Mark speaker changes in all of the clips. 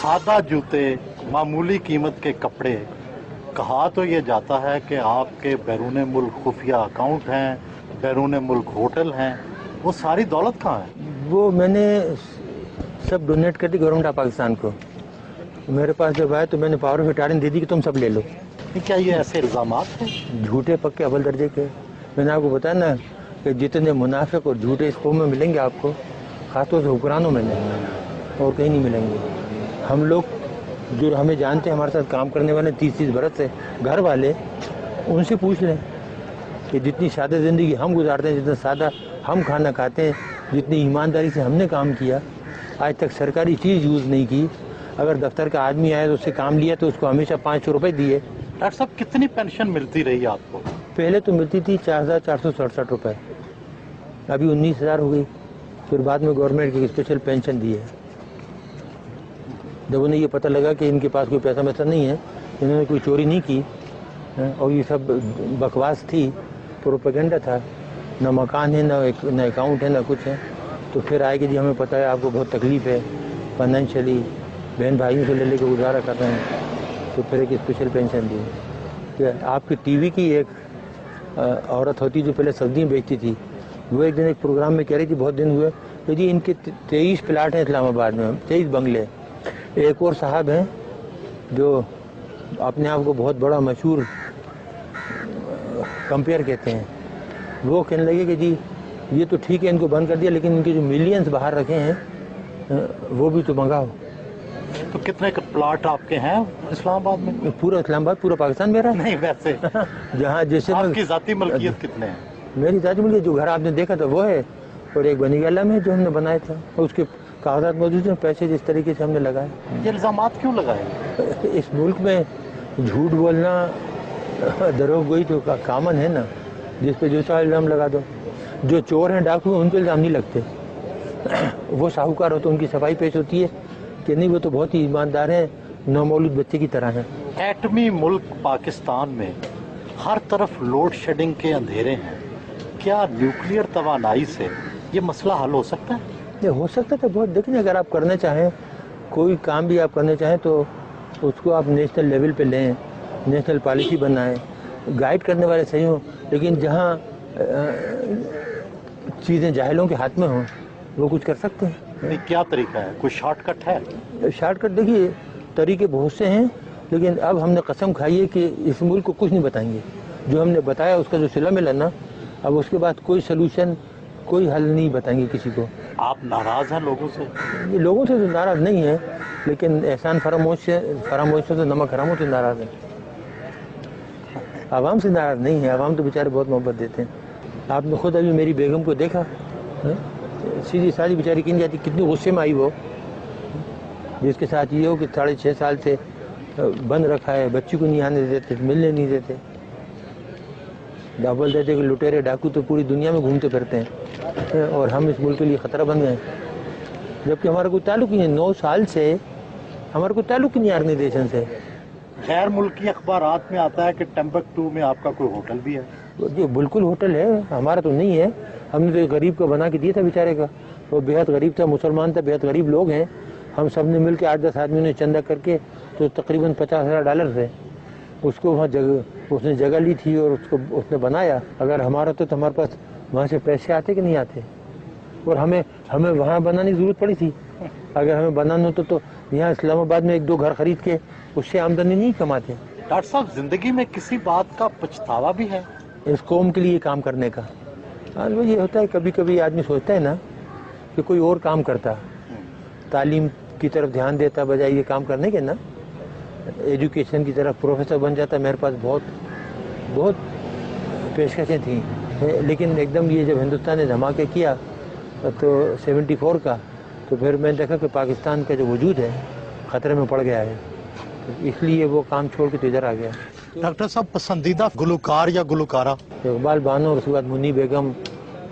Speaker 1: सादा जूते, मामूली कीमत के कपड़े, कहा तो ये जाता है कि आपके बैरून मुल्क खुफिया अकाउंट हैं, बैरून मुल्क होटल हैं, वो सारी दौलत कहाँ है?
Speaker 2: वो मैंने सब डोनेट कर दी गवर्नमेंट ऑफ पाकिस्तान को। मेरे पास जब आए तो मैंने पावर ऑफ अटॉर्नी दे दी कि तुम सब ले लो।
Speaker 1: क्या ये ऐसे इल्ज़ामात हैं?
Speaker 2: झूठे पक्के अव्वल दर्जे के। मैंने आपको बताया ना कि जितने मुनाफिक और झूठे इस कौम में मिलेंगे आपको, खासतौर से हुक्मरानों में नहीं, और कहीं नहीं मिलेंगे। हम लोग जो हमें जानते हैं, हमारे साथ काम करने वाले 30-30 बरस से घर वाले, उनसे पूछ लें कि जितनी सादा ज़िंदगी हम गुजारते हैं, जितना सादा हम खाना खाते हैं, जितनी ईमानदारी से हमने काम किया, आज तक सरकारी चीज़ यूज़ नहीं की। अगर दफ्तर का आदमी आया तो उससे काम लिया तो उसको हमेशा 500 रुपये दिए।
Speaker 1: डॉक्टर साहब, कितनी पेंशन मिलती रही आपको?
Speaker 2: पहले तो मिलती थी 4,467 रुपये, अभी 19,000 हो गई। फिर बाद में गवर्नमेंट की स्पेशल पेंशन दी है। जब उन्हें ये पता लगा कि इनके पास कोई पैसा वैसा नहीं है, इन्होंने कोई चोरी नहीं की और ये सब बकवास थी, प्रोपेगेंडा था, ना मकान है, ना अकाउंट है, ना कुछ है, तो फिर आए कि जी हमें पता है आपको बहुत तकलीफ़ है फाइनेंशियली, बहन भाइयों से ले लेकर गुजारा कर रहे हैं, तो फिर एक स्पेशल पेंशन दी। कि आपकी टीवी की एक औरत होती जो पहले सब्जियाँ बेचती थी, वो एक दिन एक प्रोग्राम में कह रही थी, बहुत दिन हुए, तो जी इनके 23 प्लाट हैं इस्लामाबाद में, 23 बंगले। एक और साहब हैं जो अपने आप को बहुत बड़ा मशहूर कंपेयर कहते हैं, वो कहने लगे कि जी ये तो ठीक है इनको बंद कर दिया, लेकिन इनके जो मिलियंस बाहर रखे हैं वो भी तो मंगाओ।
Speaker 1: तो कितने प्लाट आपके हैं इस्लामाबाद में?
Speaker 2: पूरा इस्लामाबाद, पूरा पाकिस्तान मेरा
Speaker 1: नहीं, वैसे
Speaker 2: जहाँ जैसे
Speaker 1: आपकी ज़ाती मलकियत कितने हैं?
Speaker 2: मेरी ज़ाती मलकियत जो घर आपने देखा था वो है, और एक बनी गला में जो हमने बनाया था, और उसके कागजात मौजूद हैं, पैसे जिस तरीके से हमने लगाए।
Speaker 1: ये इल्ज़ामात क्यों लगाए?
Speaker 2: इस मुल्क में झूठ बोलना, दरोगोई तो कामन है ना, जिस पे जो सा इल्ज़ाम लगा दो। जो चोर हैं, डाकू हैं, उन पर इल्ज़ाम नहीं लगते। वो साहूकार हो तो उनकी सफाई पेश होती है कि नहीं वो तो बहुत ही ईमानदार हैं, नौमौलूद बच्चे की तरह हैं।
Speaker 1: एटमी मुल्क पाकिस्तान में हर तरफ लोड शेडिंग के अंधेरे हैं, क्या न्यूक्लियर तवानाई से ये मसला हल हो सकता है?
Speaker 2: ये हो सकता था बहुत। देखिए, अगर आप करना चाहें, कोई काम भी आप करना चाहें तो उसको आप नेशनल लेवल पे लें, नेशनल पॉलिसी बनाएं, गाइड करने वाले सही हों, लेकिन जहाँ चीज़ें जाहिलों के हाथ में हों वो कुछ कर सकते हैं।
Speaker 1: नहीं, क्या तरीका है? कोई शॉर्टकट है?
Speaker 2: शॉर्टकट देखिए, तरीके बहुत से हैं, लेकिन अब हमने कसम खाई है कि इस मुल्क को कुछ नहीं बताएंगे। जो हमने बताया उसका जो सिला मिला ना, अब उसके बाद कोई सलूशन, कोई हल नहीं बताएंगे किसी को।
Speaker 1: आप नाराज़ हैं लोगों से?
Speaker 2: ये लोगों से तो नाराज़ नहीं है, लेकिन एहसान फरामोश से तो नमक हरामों से नाराज़ है। आवाम से नाराज़ नहीं है, आवाम तो बेचारे बहुत मोहब्बत देते हैं। आपने खुद अभी मेरी बेगम को देखा, सीधी सादी बेचारी किन जाती, कितनी गुस्से में आई वो, जिसके साथ ये हो कि 6.5 साल से बंद रखा है, बच्ची को नहीं आने देते, मिलने नहीं देते। बोल देते कि लुटेरे डाकू तो पूरी दुनिया में घूमते फिरते हैं और हम इस मुल्क के लिए ख़तरा बन गए, जबकि हमारा कोई ताल्लुक नहीं है। 9 साल से हमारा कोई ताल्लुक नहीं है ऑर्गेनाइजेशन से।
Speaker 1: गैर मुल्की अखबारात में आता है कि टम्बकटू में आपका कोई होटल भी है।
Speaker 2: जी बिल्कुल होटल है, हमारा तो नहीं है। हमने तो एक गरीब को बना के दिया था बेचारे का, वो बेहद गरीब था, मुसलमान था, बेहद गरीब लोग हैं। हम सब ने मिल के 8-10 आदमियों ने चंदा करके तो तकरीबन $50,000 थे, उसको वहाँ उसने जगह ली थी और उसको उसने बनाया। अगर हमारा तो हमारे पास वहाँ से पैसे आते कि नहीं आते, और हमें वहाँ बनाने की ज़रूरत पड़ी थी। अगर हमें बनाना होता तो यहाँ इस्लामाबाद में 1-2 घर खरीद के उससे आमदनी नहीं कमाते।
Speaker 1: डॉक्टर साहब, ज़िंदगी में किसी बात का पछतावा भी है?
Speaker 2: इस कौम के लिए काम करने का। हाँ, वो ये होता है, कभी कभी आदमी सोचता है ना कि कोई और काम करता, तालीम की तरफ ध्यान देता बजाय ये काम करने के ना, एजुकेशन की तरफ प्रोफेसर बन जाता। मेरे पास बहुत पेशकशें थी, लेकिन एकदम ये जब हिंदुस्तान ने धमाके किया तो 74 का, तो फिर मैंने देखा कि पाकिस्तान का जो वजूद है ख़तरे में पड़ गया है, तो इसलिए वो काम छोड़ के तो इधर आ गया।
Speaker 1: डॉक्टर साहब, पसंदीदा गुलकार या गुलकारा?
Speaker 2: इकबाल बानो और उसके बाद मुन्नी बेगम,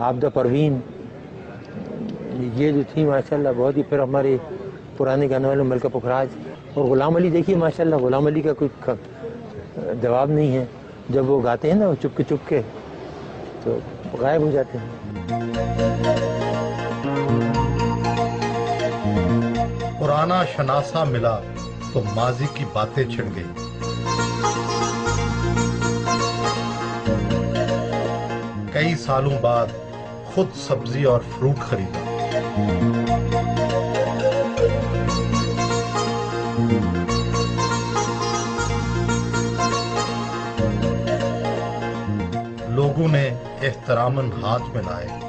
Speaker 2: आबदा परवीन, ये जो थी माशाल्लाह बहुत ही। फिर हमारे पुराने गाने वाले मलका पुखराज और ग़ुलाम अली। देखिए माशाल्लाह, ग़ुलाम अली का कोई जवाब नहीं है। जब वो गाते हैं ना, वो चुपके तो गायब हो जाते हैं।
Speaker 1: पुराना शनासा मिला तो माजी की बातें छिड़ गई। कई सालों बाद खुद सब्जी और फ्रूट खरीदा। लोगों ने एहतरामन हाथ मिलाए।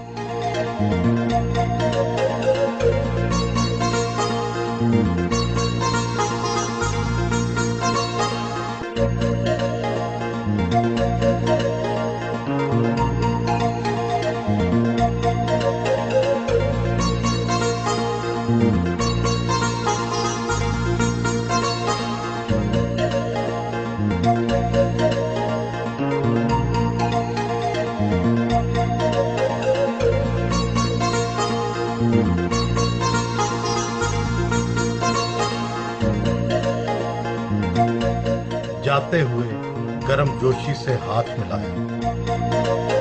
Speaker 1: जाते हुए गर्म जोशी से हाथ मिलाया।